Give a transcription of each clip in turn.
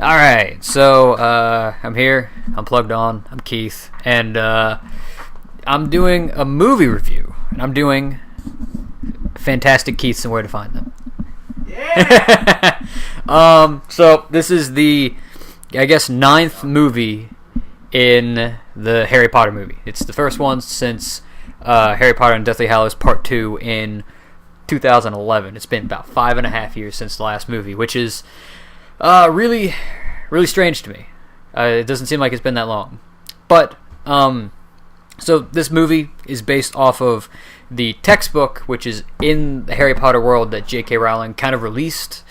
All right, so I'm here. I'm plugged on. I'm Keith, and I'm doing a movie review, and I'm doing Fantastic Keiths and Where to Find Them. Yeah. So this is the, I guess, 9th movie in the Harry Potter movie. It's the first one since Harry Potter and Deathly Hallows Part 2 in 2011. It's been about 5.5 years since the last movie, which is really, really strange to me. It doesn't seem like it's been that long. But, so this movie is based off of the textbook, which is in the Harry Potter world that J.K. Rowling kind of released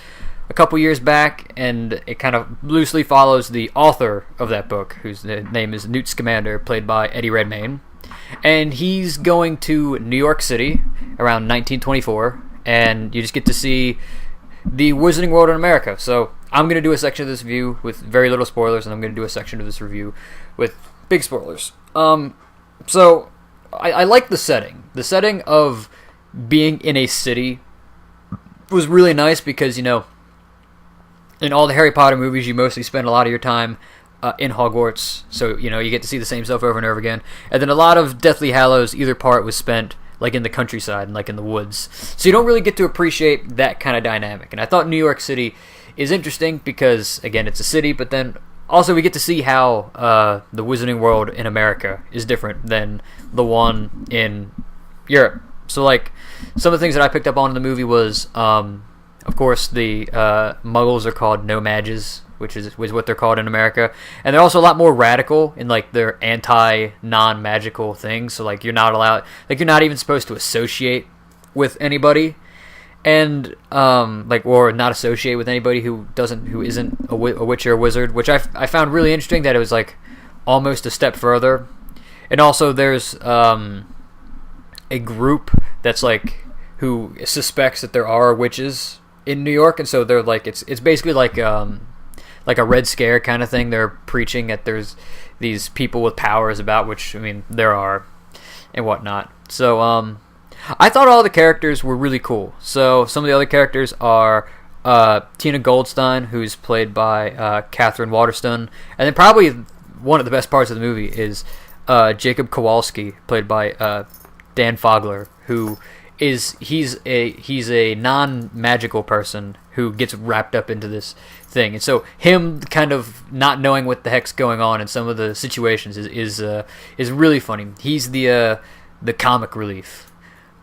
a couple years back, and it kind of loosely follows the author of that book, whose name is Newt Scamander, played by Eddie Redmayne. And he's going to New York City around 1924, and you just get to see the Wizarding World in America. So I'm going to do a section of this review with very little spoilers, and I'm going to do a section of this review with big spoilers. So I like the setting. The setting of being in a city was really nice because, you know, in all the Harry Potter movies, you mostly spend a lot of your time in Hogwarts, so, you know, you get to see the same stuff over and over again. And then a lot of Deathly Hallows, either part was spent like in the countryside and like in the woods. So you don't really get to appreciate that kind of dynamic. And I thought New York City is interesting because, again, it's a city, but then also we get to see how the Wizarding World in America is different than the one in Europe. So, like, some of the things that I picked up on in the movie was, of course, the Muggles are called No-Mages, which is what they're called in America. And they're also a lot more radical in, like, their anti-non-magical things. So, like, you're not allowed, like, you're not even supposed to associate with anybody. And, or not associate with anybody who isn't a witch or a wizard, which I found really interesting, that it was, like, almost a step further. And also there's, a group that's, like, who suspects that there are witches in New York, and so they're, like, it's basically like a Red Scare kind of thing. They're preaching that there's these people with powers about, which, I mean, there are, and whatnot. So, I thought all the characters were really cool. So some of the other characters are Tina Goldstein, who's played by Catherine Waterston, and then probably one of the best parts of the movie is Jacob Kowalski, played by Dan Fogler, who he's a non-magical person who gets wrapped up into this thing, and so him kind of not knowing what the heck's going on in some of the situations is really funny. He's the comic relief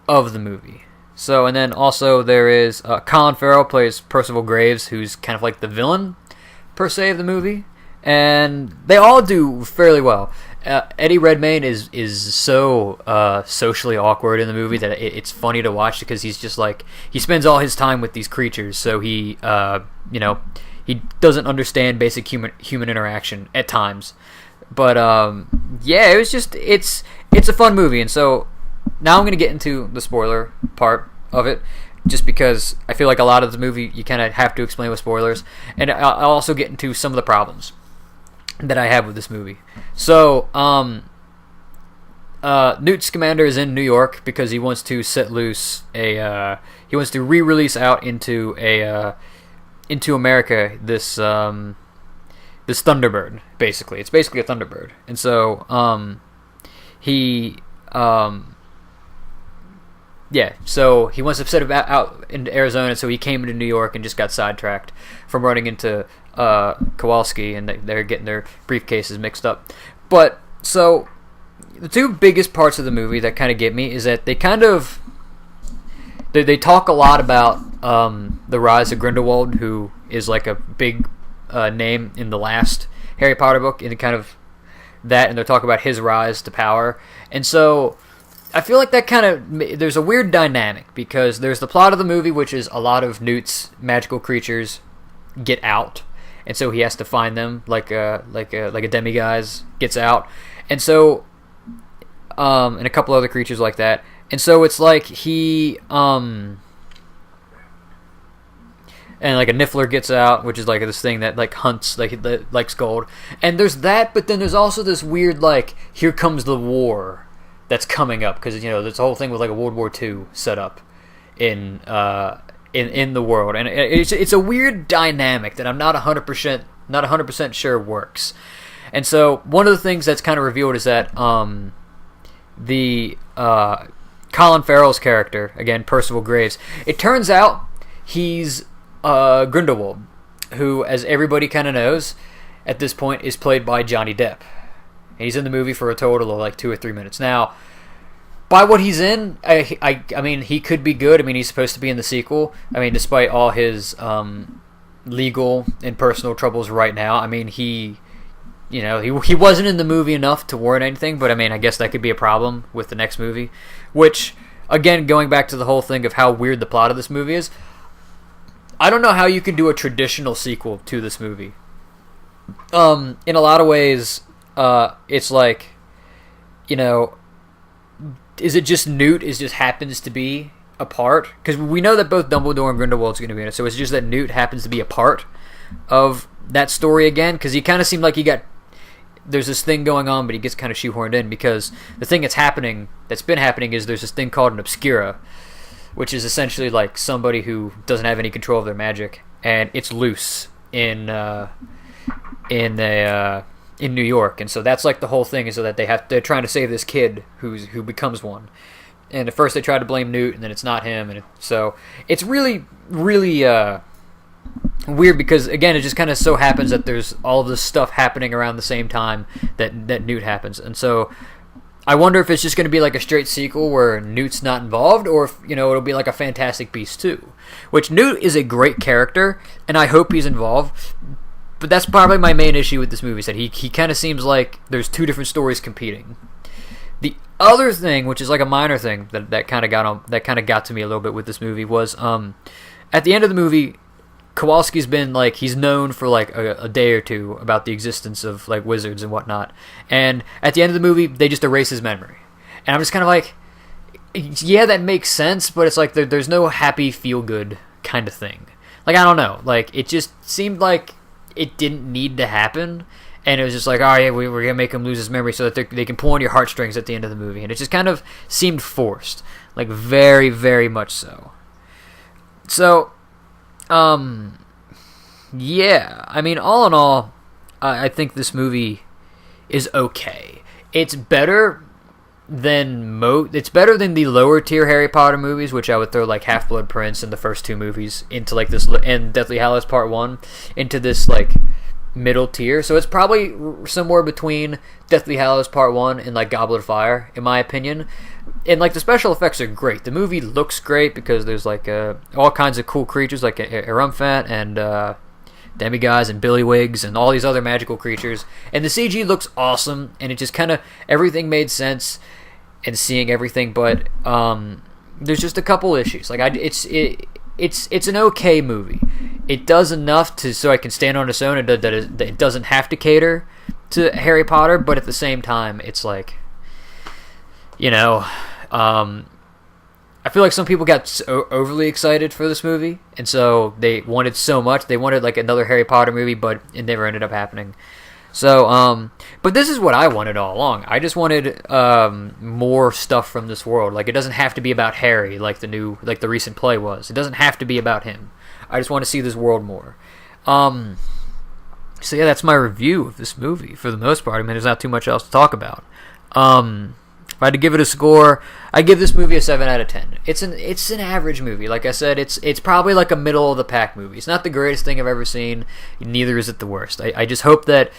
of the movie. So, and then also there is Colin Farrell plays Percival Graves, who's kind of like the villain per se of the movie, and they all do fairly well. Eddie Redmayne is so socially awkward in the movie that it's funny to watch, because he's just like, he spends all his time with these creatures, so he he doesn't understand basic human interaction at times. But yeah, it was just it's a fun movie. And so now I'm going to get into the spoiler part of it, just because I feel like a lot of the movie you kind of have to explain with spoilers, and I'll also get into some of the problems that I have with this movie. So, Newt Scamander is in New York because he wants to set loose he wants to re-release out into America this Thunderbird. Basically, it's basically a Thunderbird, and so so he wants to set it out into Arizona, so he came into New York and just got sidetracked from running into Kowalski, and they're getting their briefcases mixed up. But, so, the two biggest parts of the movie that kind of get me is that they talk a lot about the rise of Grindelwald, who is like a big name in the last Harry Potter book, and kind of that, and they're talking about his rise to power. And so I feel like that kind of, there's a weird dynamic, because there's the plot of the movie, which is a lot of Newt's magical creatures get out, and so he has to find them, like a demiguise gets out, and so and a couple other creatures like that, and so it's like he and like a Niffler gets out, which is like this thing that like hunts, that likes gold, and there's that, but then there's also this weird, like, here comes the war that's coming up, because, you know, this whole thing with like a World War II set up in the world, and it's a weird dynamic that I'm not 100% not 100% sure works. And so one of the things that's kind of revealed is that the Colin Farrell's character, again Percival Graves, it turns out he's Grindelwald, who, as everybody kind of knows at this point, is played by Johnny Depp. And he's in the movie for a total of like 2 or 3 minutes. Now, by what he's in, I mean, he could be good. I mean, he's supposed to be in the sequel. I mean, despite all his legal and personal troubles right now, I mean, he wasn't in the movie enough to warrant anything, but I mean, I guess that could be a problem with the next movie. Which, again, going back to the whole thing of how weird the plot of this movie is, I don't know how you can do a traditional sequel to this movie. In a lot of ways, it's like, is it just Newt just happens to be a part? Because we know that both Dumbledore and Grindelwald's going to be in it, so it's just that Newt happens to be a part of that story again, because he kind of seemed like there's this thing going on, but he gets kind of shoehorned in, because the thing that's been happening is there's this thing called an Obscura, which is essentially like somebody who doesn't have any control of their magic, and it's loose in New York, and so that's like the whole thing, is so that they're trying to save this kid who becomes one. And at first they try to blame Newt, and then it's not him, and so it's really, really weird, because again, it just kind of so happens that there's all of this stuff happening around the same time that Newt happens, and so I wonder if it's just going to be like a straight sequel where Newt's not involved, or if it'll be like a Fantastic Beasts 2, which Newt is a great character, and I hope he's involved. But that's probably my main issue with this movie, is that he kind of seems like there's two different stories competing. The other thing, which is like a minor thing that kind of got to me a little bit with this movie, was at the end of the movie, Kowalski's been like, he's known for like a day or two about the existence of like wizards and whatnot, and at the end of the movie they just erase his memory, and I'm just kind of like, yeah, that makes sense, but it's like there's no happy feel good kind of thing. Like, I don't know, like it just seemed like it didn't need to happen, and it was just like, oh yeah, we're gonna make him lose his memory so that they can pull on your heartstrings at the end of the movie, and it just kind of seemed forced, like very, very much so. So, yeah, I mean, all in all, I think this movie is okay. It's better than the lower tier Harry Potter movies, which I would throw like Half-Blood Prince and the first two movies into like this, and Deathly Hallows Part 1 into this like middle tier. So it's probably somewhere between Deathly Hallows Part 1 and like Goblet of Fire, in my opinion. And like the special effects are great. The movie looks great because there's like all kinds of cool creatures like Erumfant and demigods and Billywigs and all these other magical creatures. And the CG looks awesome, and it just kind of, everything made sense. And seeing everything, but there's just a couple issues. Like it's an okay movie. It does enough so I can stand on its own, and that it doesn't have to cater to Harry Potter. But at the same time, it's like, I feel like some people got so overly excited for this movie, and so they wanted so much. They wanted like another Harry Potter movie, but it never ended up happening. So, but this is what I wanted all along. I just wanted more stuff from this world. Like, it doesn't have to be about Harry, like the recent play was. It doesn't have to be about him. I just want to see this world more. So yeah, that's my review of this movie for the most part. I mean, there's not too much else to talk about. If I had to give it a score, I give this movie a 7 out of 10. It's an average movie. Like I said, it's probably like a middle of the pack movie. It's not the greatest thing I've ever seen. Neither is it the worst. I just hope that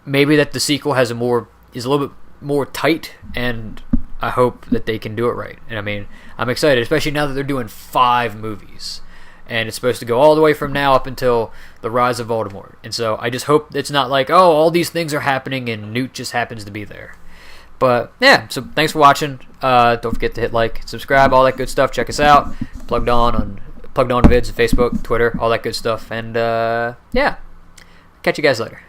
maybe that the sequel is a little bit more tight, and I hope that they can do it right. And I mean, I'm excited, especially now that they're doing 5 movies. And it's supposed to go all the way from now up until the rise of Voldemort. And so I just hope it's not like, oh, all these things are happening and Newt just happens to be there. But yeah, so thanks for watching. Don't forget to hit like, subscribe, all that good stuff. Check us out. Plugged on Vids, Facebook, Twitter, all that good stuff. And yeah, catch you guys later.